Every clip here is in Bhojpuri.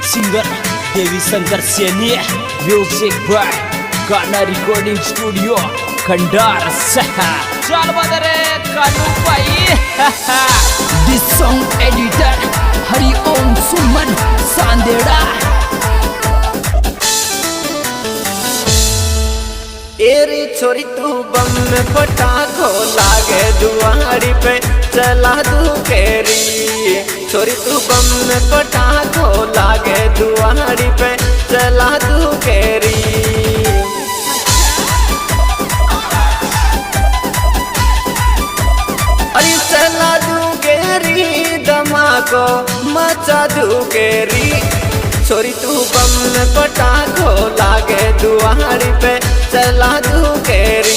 Singer Devi Shankar Saini, music by गाना रिकॉर्डिंग स्टूडियो खंडार चल बदरे कानू भाई। This song editor Hari Om Suman Sandera. एरी छोरी तू बम में पटाखो लागे दुआरी पे चला तू केरी। छोरी तू बम में पटाखो लागे दुआरी पे चला तू केरी। अरे चला तू केरी धमाको मचा तू केरी। छोरी तू बम में पटाखो लागे दुआरी पे चला तू केरी।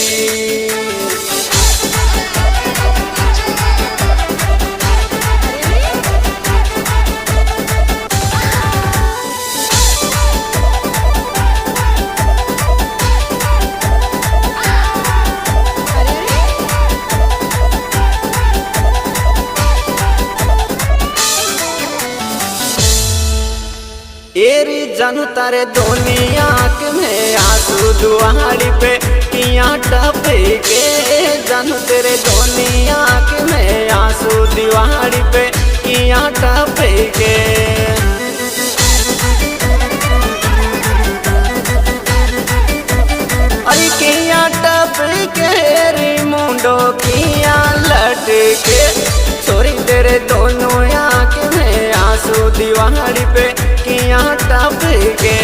एरी जानू तारे दुनिया में आंसू दुआरी पे किया टपे के। जानू तेरे दुनिया में आंसू दीवारी पे किया टपे के। अरे किया टपे के री मुंडो किया लटके। छोरी तेरे दोनों आँख में आंसू दीवारी पे किया टपके।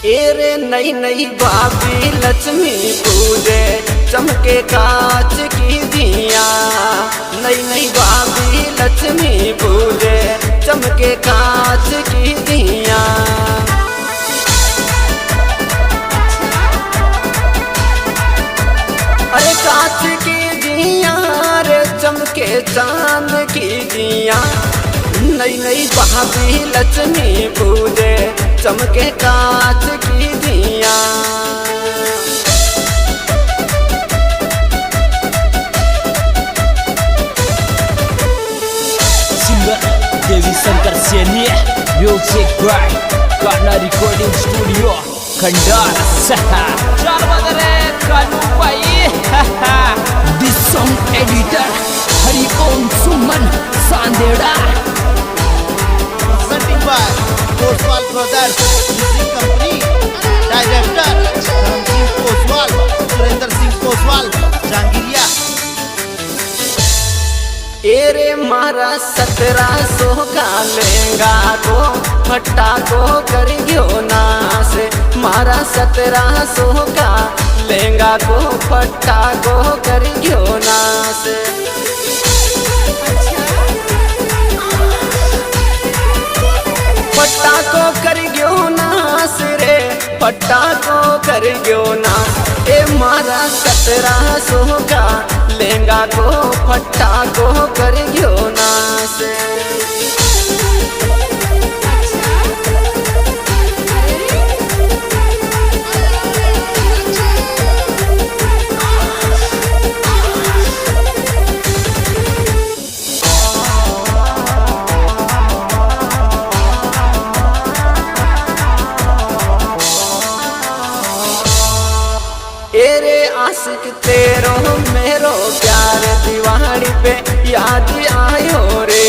एरे नई नई भाभी लक्ष्मी पूजे चमके कांच की दिया। नई नई भाभी लक्ष्मी पूजे चमके कांच की दिया। अरे कांच की दिया रे चमके चांद की दिया। नई नई भाभी लक्ष्मी पूजे चमके कांच की दिया। Singer Devi Shankar Saini, music by गाना रिकॉर्डिंग स्टूडियो खंडार चल बदरे कानू भाई। This song editor Hari Om Suman Sanderha. Koswal brothers music company, director Dharm Singh Koswal, Surendra Singh Koswal Jangiriya. एरे मारा 1700 का लहंगा को फट्टा को कर गयो नास। मारा 1700 का लहंगा को फट्टा को कर गयो नास। फट्टा को कर गयो नास रे फट्टा को कर गयो नास। ए मारा 1700 का लहंगा को फट्टा को कर गयो नास। एरे आशिक तेरो मेरो प्यार दीवारी पे याद आयो रे।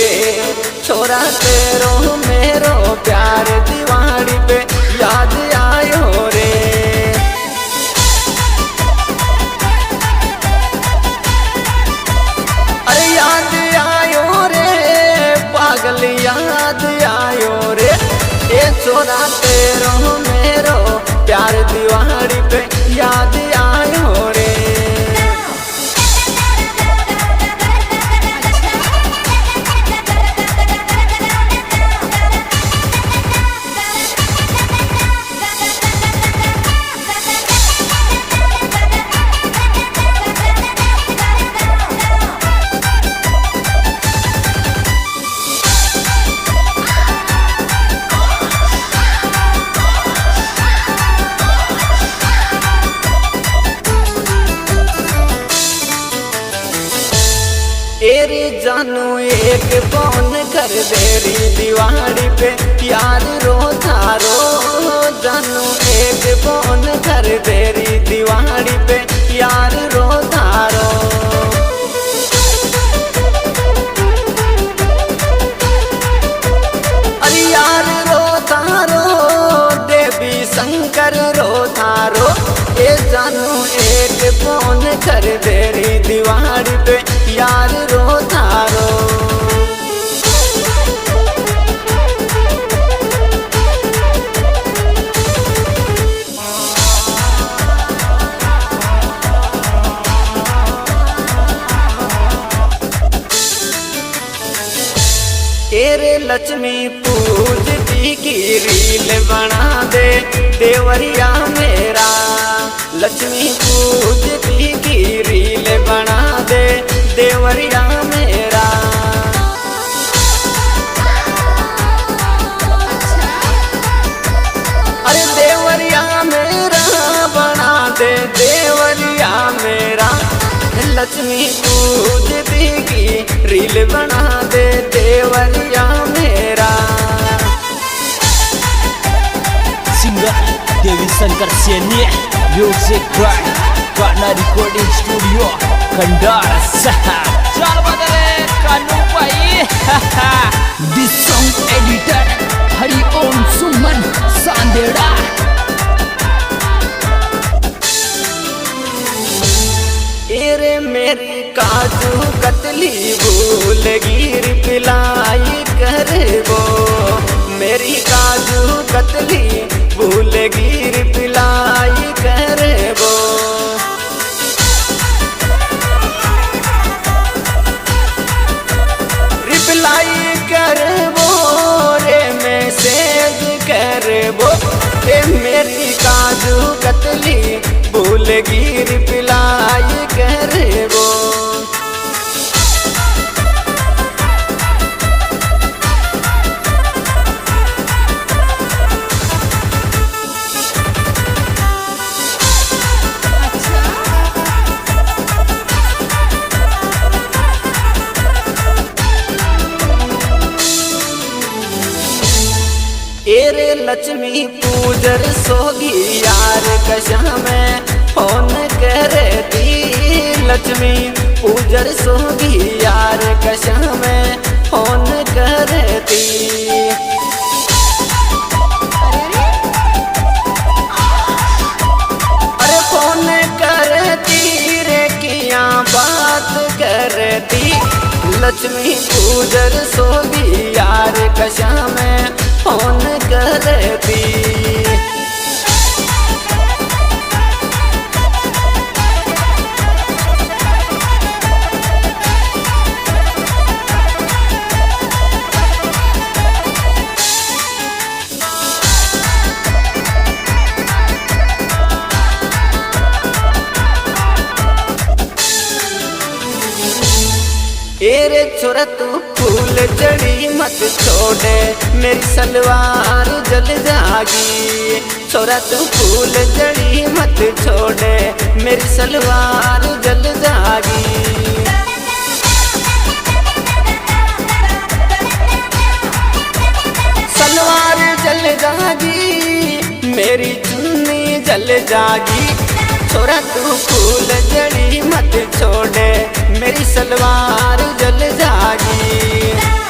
छोरा तेरो मेरो प्यार दीवारी पे याद आयो रे। अरे याद आयो रे पागल याद आयो रे। ए छोरा तेरो मेरो प्यार दीवारी पे याद आयो रे। रे जानू एक फोन कर दे री दिवाली पे यार रो थारो जानू एक फोन कर दे री दिवाली पे यार रो थारो अरे यार रो थारो देवी शंकर रो थारो ए जानू एक फोन कर दे री दिवाली पे यार रो थारो तेरे लक्ष्मी पूजती की रील बना दे देवरिया मेरा लक्ष्मी पूजती की रील बना दे देवरिया मेरा अरे देवरिया मेरा बना दे देवरिया मेरा लक्ष्मी पूजती की रील बना दे देवरिया मेरा singer Devi Shankar Saini music by गाना रिकॉर्डिंग स्टूडियो खंडार चार बदले कानू पाई दिस सॉन्ग एडिटर हरि ओम सुमन सांदेड़ा तेरे मेरी काजू कतली भूल गिर पिलाई कर वो मेरी काजू कतली भूल गिर पिलाई कर वो रिप्लाई कर वो रे मैसेज कर वो ए मेरी काजू कतली भूल गिर पिलाई कर वो तेरे लक्ष्मी पूजर सोगी यार कशा में फोन करती लक्ष्मी पूजर सोगी यार कशा में फोन करती अरे फोन करती रे किया बात करती लक्ष्मी पूजर सोगी यार कशा में फोन करती तेरे छोरा तू फूल जड़ी मत छोड़े मेरी सलवार जल जागी छोरा तू फूल जड़ी मत छोड़े मेरी सलवार जल जागी सलवार जल जागी मेरी चुन्नी जल जागी छोरा तू फूल जड़ी मत छोड़े मेरी सलवार जल जागी